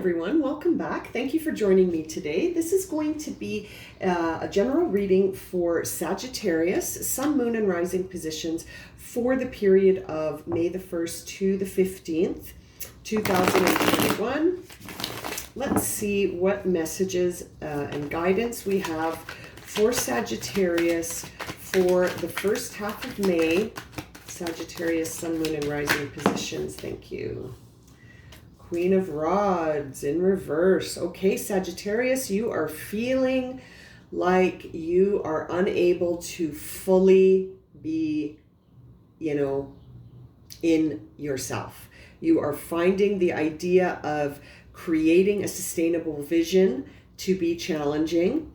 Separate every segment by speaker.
Speaker 1: everyone. Welcome back. Thank you for joining me today. This is going to be a general reading for Sagittarius, Sun, Moon, and Rising positions for the period of May the 1st to the 15th, 2021. Let's see what messages and guidance we have for Sagittarius for the first half of May. Sagittarius, Sun, Moon, and Rising positions. Thank you. Queen of Rods in reverse. Okay, Sagittarius, you are feeling like you are unable to fully be, in yourself. You are finding the idea of creating a sustainable vision to be challenging.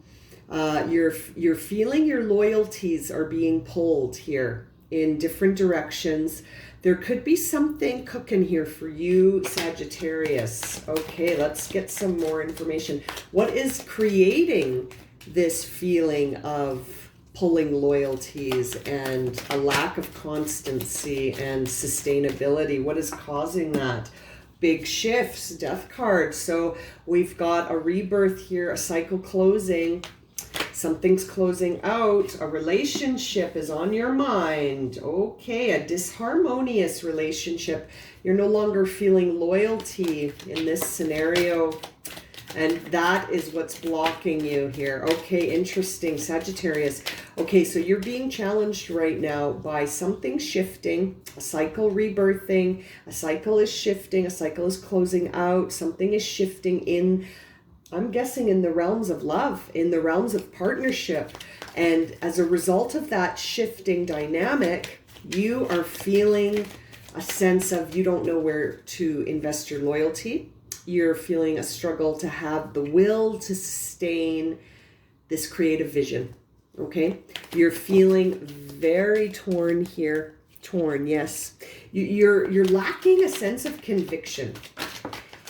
Speaker 1: You're feeling your loyalties are being pulled here in different directions. There could be something cooking here for you, Sagittarius. Okay, let's get some more information. What is creating this feeling of pulling loyalties and a lack of constancy and sustainability? What is causing that? Big shifts, death card. So we've got a rebirth here, a cycle closing. Something's closing out. A relationship is on your mind. Okay, a disharmonious relationship. You're no longer feeling loyalty in this scenario. And that is what's blocking you here. Okay, interesting, Sagittarius. Okay, so you're being challenged right now by something shifting, a cycle rebirthing, a cycle is shifting, a cycle is closing out, something is shifting in, I'm guessing, in the realms of love, in the realms of partnership. And as a result of that shifting dynamic, you are feeling a sense of you don't know where to invest your loyalty. You're feeling a struggle to have the will to sustain this creative vision. Okay? You're feeling very torn here. Torn, yes. You're lacking a sense of conviction.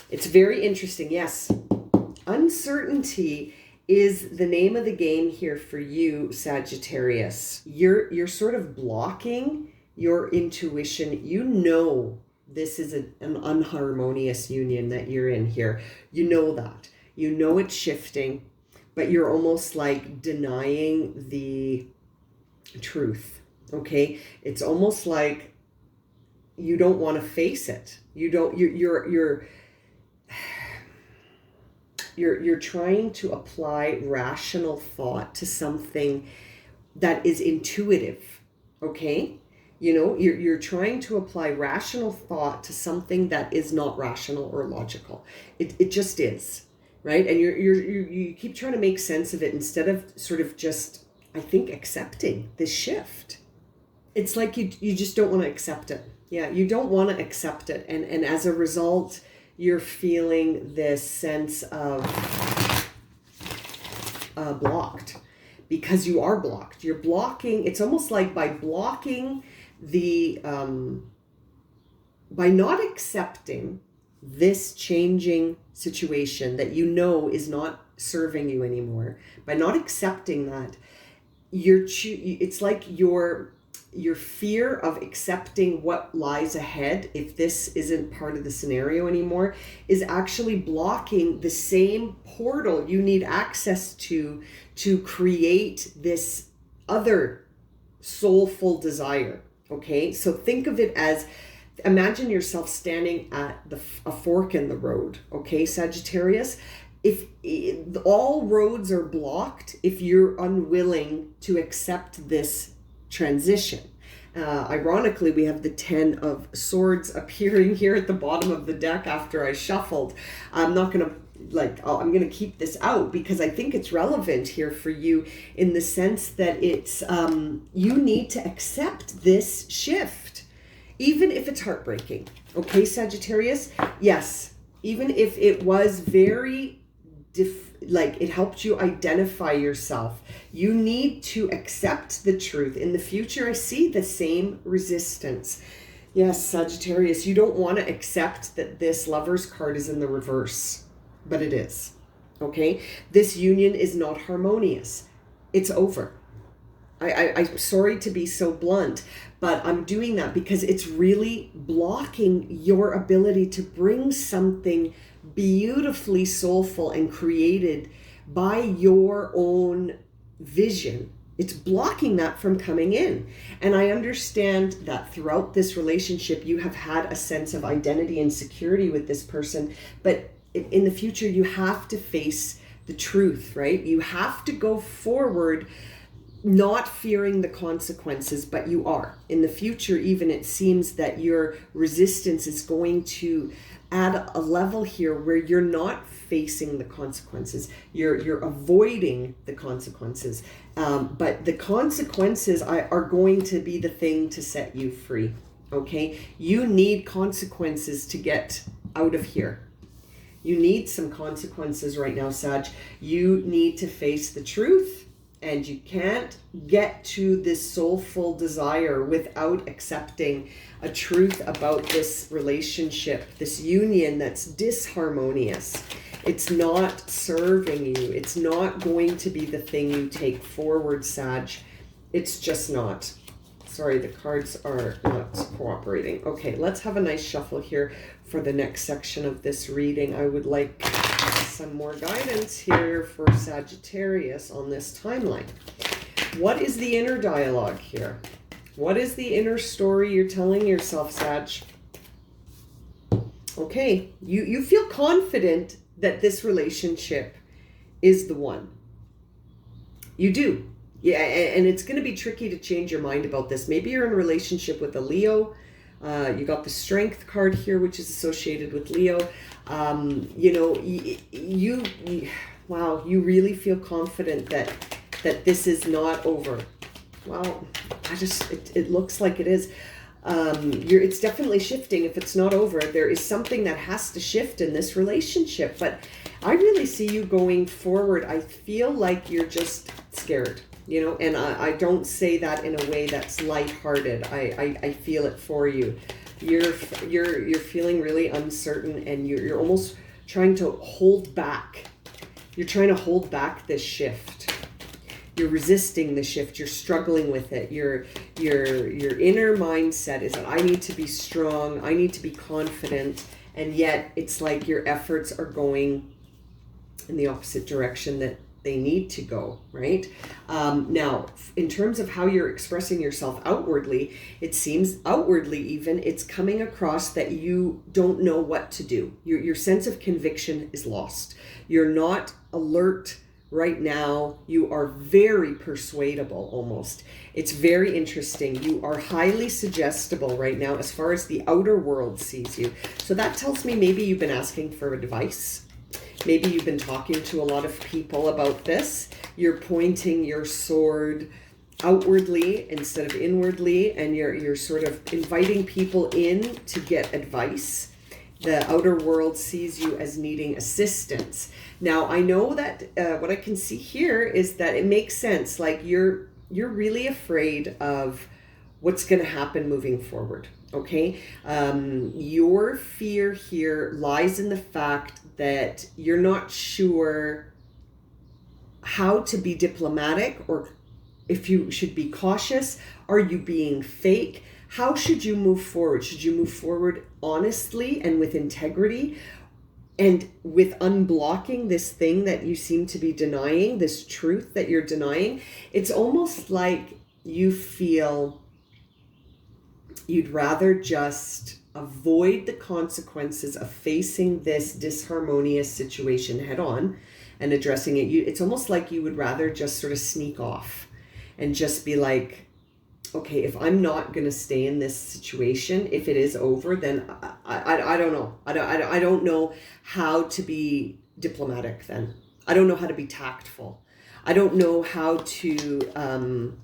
Speaker 1: It's very interesting, yes. Uncertainty is the name of the game here for you, Sagittarius. You're sort of blocking your intuition. You know this is an unharmonious union that you're in here. You know that. You know it's shifting, but you're almost like denying the truth. Okay? It's almost like you don't want to face it. You're trying to apply rational thought to something that is intuitive, okay? You're trying to apply rational thought to something that is not rational or logical. It just is, right? And you keep trying to make sense of it instead of sort of just, I think, accepting this shift. It's like you just don't want to accept it. Yeah, you don't want to accept it. And as a result, you're feeling this sense of blocked, because you are blocked. You're blocking. It's almost like by blocking the, by not accepting this changing situation that you know is not serving you anymore, by not accepting that, it's like your fear of accepting what lies ahead, if this isn't part of the scenario anymore, is actually blocking the same portal you need access to create this other soulful desire. Okay, so think of it as, imagine yourself standing at a fork in the road. Okay, Sagittarius, if all roads are blocked, if you're unwilling to accept this transition. Ironically, we have the 10 of Swords appearing here at the bottom of the deck after I shuffled. I'm not going to I'm going to keep this out because I think it's relevant here for you in the sense that it's, you need to accept this shift, even if it's heartbreaking. Okay, Sagittarius? Yes, even if it was very it helped you identify yourself. You need to accept the truth. In the future, I see the same resistance. Yes, Sagittarius, you don't want to accept that this Lover's card is in the reverse, but it is. Okay? This union is not harmonious. It's over. I'm sorry to be so blunt, but I'm doing that because it's really blocking your ability to bring something beautifully soulful and created by your own vision. It's blocking that from coming in. And I understand that throughout this relationship, you have had a sense of identity and security with this person, but in the future, you have to face the truth, right? You have to go forward not fearing the consequences, but you are. In the future, even, it seems that your resistance is going to add a level here where you're not facing the consequences. You're avoiding the consequences. But the consequences are going to be the thing to set you free. Okay? You need consequences to get out of here. You need some consequences right now, Sag. You need to face the truth. And you can't get to this soulful desire without accepting a truth about this relationship, this union that's disharmonious. It's not serving you. It's not going to be the thing you take forward, Sag. It's just not. Sorry, the cards are not cooperating. Okay, let's have a nice shuffle here for the next section of this reading. I would like some more guidance here for Sagittarius on this timeline. What is the inner dialogue here? What is the inner story you're telling yourself, Sag? Okay, you feel confident that this relationship is the one. You do. Yeah, and it's going to be tricky to change your mind about this. Maybe you're in a relationship with a Leo. You got the Strength card here, which is associated with Leo. You know, wow, you really feel confident that this is not over. Well, it looks like it is. It's definitely shifting. If it's not over, there is something that has to shift in this relationship. But I really see you going forward. I feel like you're just scared. You know, and I don't say that in a way that's lighthearted. I feel it for you. You're feeling really uncertain, and you're almost trying to hold back. You're trying to hold back this shift. You're resisting the shift. You're struggling with it. Your inner mindset is that I need to be strong. I need to be confident, and yet it's like your efforts are going in the opposite direction that they need to go, right? Now, in terms of how you're expressing yourself outwardly, it seems outwardly even, it's coming across that you don't know what to do. Your sense of conviction is lost. You're not alert right now. You are very persuadable almost. It's very interesting. You are highly suggestible right now as far as the outer world sees you. So that tells me maybe you've been asking for advice. Maybe you've been talking to a lot of people about this. You're pointing your sword outwardly instead of inwardly, and you're sort of inviting people in to get advice. The outer world sees you as needing assistance. Now, I know that what I can see here is that it makes sense. Like you're really afraid of what's going to happen moving forward. Okay, your fear here lies in the fact that you're not sure how to be diplomatic, or if you should be cautious. Are you being fake? How should you move forward? Should you move forward honestly and with integrity, and with unblocking this thing that you seem to be denying, this truth that you're denying? It's almost like you feel you'd rather just avoid the consequences of facing this disharmonious situation head on and addressing it. It's almost like you would rather just sort of sneak off and just be like, okay, if I'm not going to stay in this situation, if it is over, then I don't know. I don't know how to be diplomatic then. I don't know how to be tactful. I don't know how to,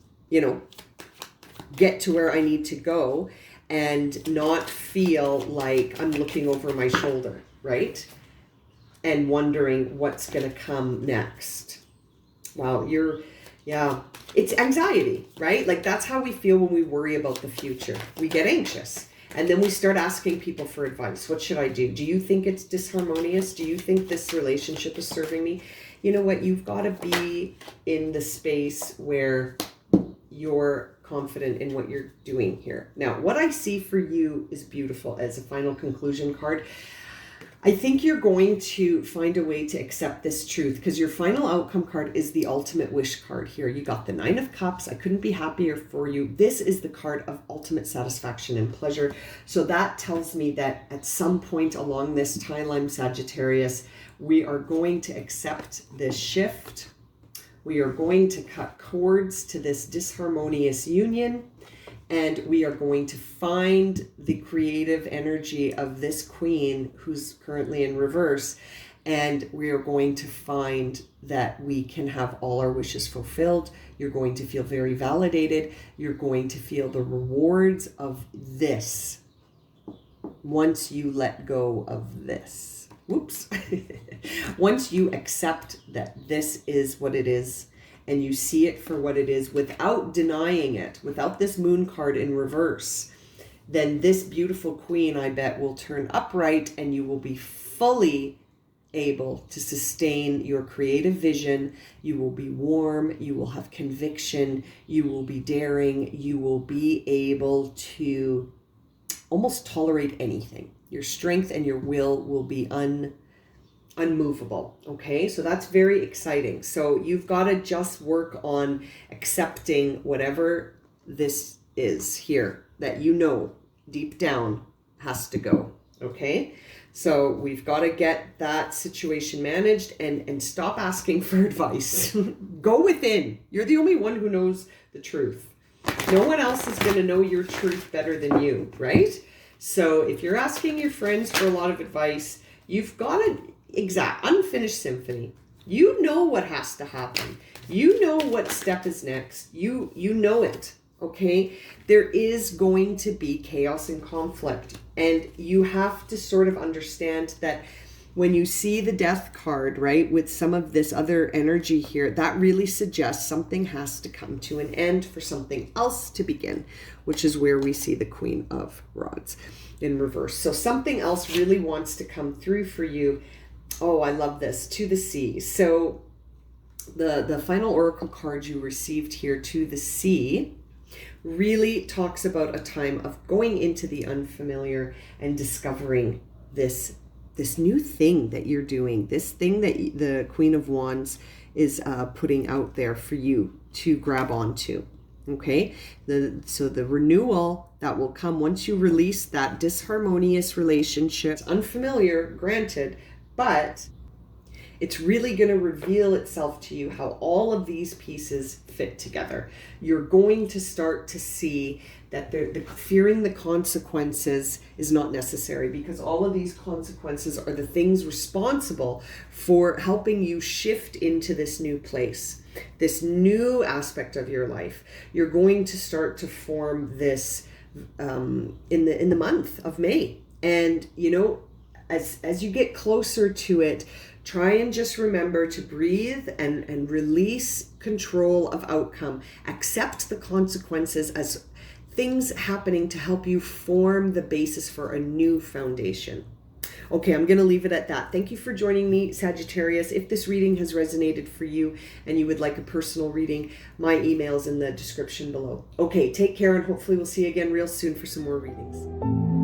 Speaker 1: get to where I need to go and not feel like I'm looking over my shoulder, right? And wondering what's going to come next. Wow, it's anxiety, right? Like that's how we feel when we worry about the future. We get anxious, and then we start asking people for advice. What should I do? Do you think it's disharmonious? Do you think this relationship is serving me? You know what? You've got to be in the space where you're confident in what you're doing here. Now, what I see for you is beautiful as a final conclusion card. I think you're going to find a way to accept this truth, because your final outcome card is the ultimate wish card here. You got the 9 of Cups. I couldn't be happier for you. This is the card of ultimate satisfaction and pleasure. So that tells me that at some point along this timeline, Sagittarius, we are going to accept this shift. We are going to cut cords to this disharmonious union. And we are going to find the creative energy of this queen who's currently in reverse. And we are going to find that we can have all our wishes fulfilled. You're going to feel very validated. You're going to feel the rewards of this once you let go of this. Whoops. Once you accept that this is what it is, and you see it for what it is without denying it, without this moon card in reverse, then this beautiful queen, I bet, will turn upright and you will be fully able to sustain your creative vision. You will be warm, you will have conviction, you will be daring, you will be able to almost tolerate anything. Your strength and your will be unmovable. Okay, so that's very exciting. So you've got to just work on accepting whatever this is here that you know deep down has to go. Okay, so we've got to get that situation managed and stop asking for advice. Go within. You're the only one who knows the truth. No one else is going to know your truth better than you, right? So if you're asking your friends for a lot of advice, you've got to unfinished symphony. You know what has to happen. You know what step is next. You know it. Okay, there is going to be chaos and conflict, and you have to sort of understand that when you see the death card, right, with some of this other energy here, that really suggests something has to come to an end for something else to begin, which is where we see the Queen of Rods in reverse. So something else really wants to come through for you. Oh, I love this. To the sea. So the final oracle card you received here, to the sea, really talks about a time of going into the unfamiliar and discovering this new thing that you're doing, this thing that the Queen of Wands is putting out there for you to grab onto. Okay, so the renewal that will come once you release that disharmonious relationship. It's unfamiliar, granted, but it's really going to reveal itself to you how all of these pieces fit together. You're going to start to see that the fearing the consequences is not necessary, because all of these consequences are the things responsible for helping you shift into this new place, this new aspect of your life. You're going to start to form this in the month of May. And, you know, as you get closer to it, try and just remember to breathe and release control of outcome. Accept the consequences as things happening to help you form the basis for a new foundation. Okay, I'm going to leave it at that. Thank you for joining me, Sagittarius. If this reading has resonated for you and you would like a personal reading, my email is in the description below. Okay, take care, and hopefully we'll see you again real soon for some more readings.